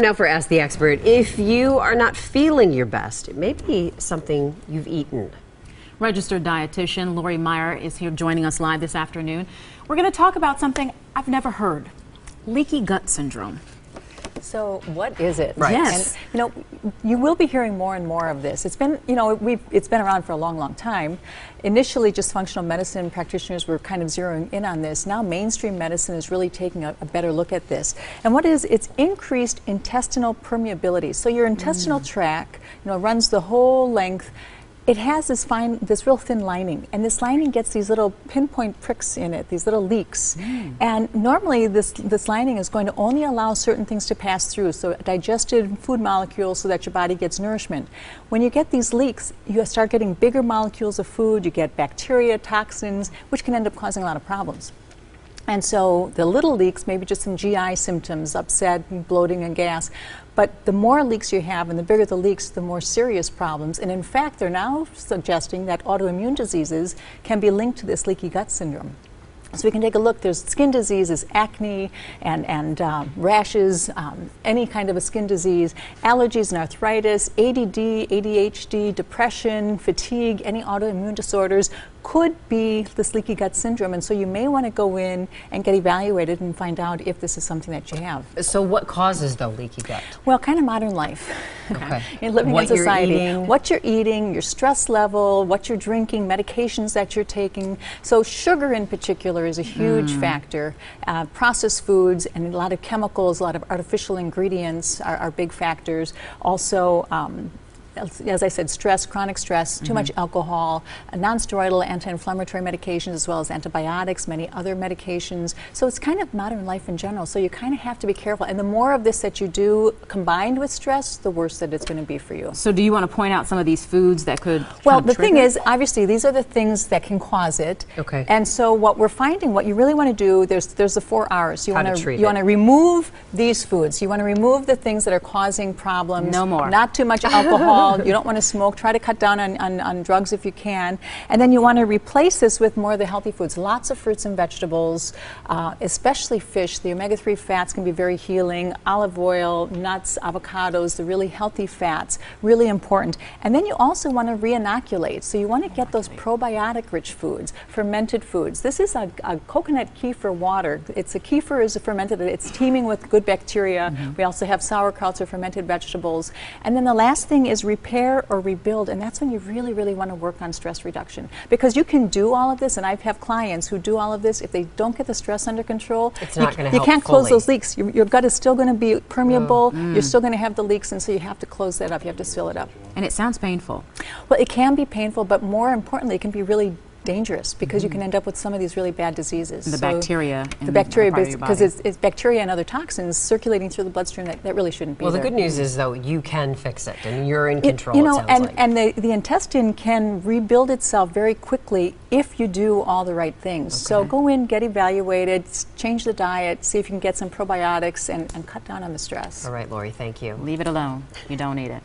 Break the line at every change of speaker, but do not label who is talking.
Now for Ask the Expert, if you are not feeling your best, it may be something you've eaten.
Registered dietitian Lori Meyer is here joining us live this afternoon. We're going to talk about something I've never heard, leaky gut syndrome.
So what is it?
Right. Yes.
And, you will be hearing more and more of this. It's been, it's been around for a long, long time. Initially, just functional medicine practitioners were kind of zeroing in on this. Now, mainstream medicine is really taking a better look at this. And what it is, it's increased intestinal permeability. So your intestinal tract, runs the whole length. It has this real thin lining, and this lining gets these little pinpoint pricks in it, these little leaks. And normally this lining is going to only allow certain things to pass through, so digested food molecules so that your body gets nourishment. When you get these leaks, you start getting bigger molecules of food, you get bacteria, toxins, which can end up causing a lot of problems. And so the little leaks, maybe just some GI symptoms, upset, and bloating and gas. But the more leaks you have and the bigger the leaks, the more serious problems. And in fact, they're now suggesting that autoimmune diseases can be linked to this leaky gut syndrome. So we can take a look. There's skin diseases, acne and rashes, any kind of a skin disease, allergies and arthritis, ADD, ADHD, depression, fatigue, any autoimmune disorders could be this leaky gut syndrome. And so you may want to go in and get evaluated and find out if this is something that you have.
So what causes the leaky gut?
Well, kind of modern life.
Okay.
Living in society.
You're eating.
What you're eating, your stress level, what you're drinking, medications that you're taking. So sugar in particular is a huge factor. Processed foods and a lot of chemicals, a lot of artificial ingredients are big factors. Also, as I said, stress, chronic stress, too much alcohol, non-steroidal anti-inflammatory medications, as well as antibiotics, many other medications. So it's kind of modern life in general. So you kind of have to be careful. And the more of this that you do combined with stress, the worse that it's going to be for you.
So do you want to point out some of these foods that could
Well, the thing is, obviously, these are the things that can cause it.
Okay.
And so what we're finding, what you really want to do, there's the 4 R's. You want to remove these foods. You want to remove the things that are causing problems.
No more.
Not too much alcohol. You don't want to smoke. Try to cut down on drugs if you can. And then you want to replace this with more of the healthy foods. Lots of fruits and vegetables, especially fish. The omega-3 fats can be very healing. Olive oil, nuts, avocados, the really healthy fats, really important. And then you also want to re-inoculate. So you want to get those probiotic-rich foods, fermented foods. This is a coconut kefir water. It's a kefir is a fermented. It's teeming with good bacteria. We also have sauerkrauts or fermented vegetables. And then the last thing is repair or rebuild, and that's when you really, really want to work on stress reduction. Because you can do all of this, and I have clients who do all of this. If they don't get the stress under control,
it's not going to
you
help
can't
fully.
close those leaks. Your gut is still going to be permeable. You're still going to have the leaks, and so you have to close that up. You have to seal it up.
And it sounds painful.
Well, it can be painful, but more importantly, it can be really dangerous because you can end up with some of these really bad diseases.
The bacteria.
The bacteria, because it's bacteria and other toxins circulating through the bloodstream that really shouldn't be
Well,
there.
the good news is, though, you can fix it, and you're in control,
And the intestine can rebuild itself very quickly if you do all the right things.
Okay.
So go in, get evaluated, change the diet, see if you can get some probiotics, and cut down on the stress.
All right, Lori, thank you.
Leave it alone. You don't need it.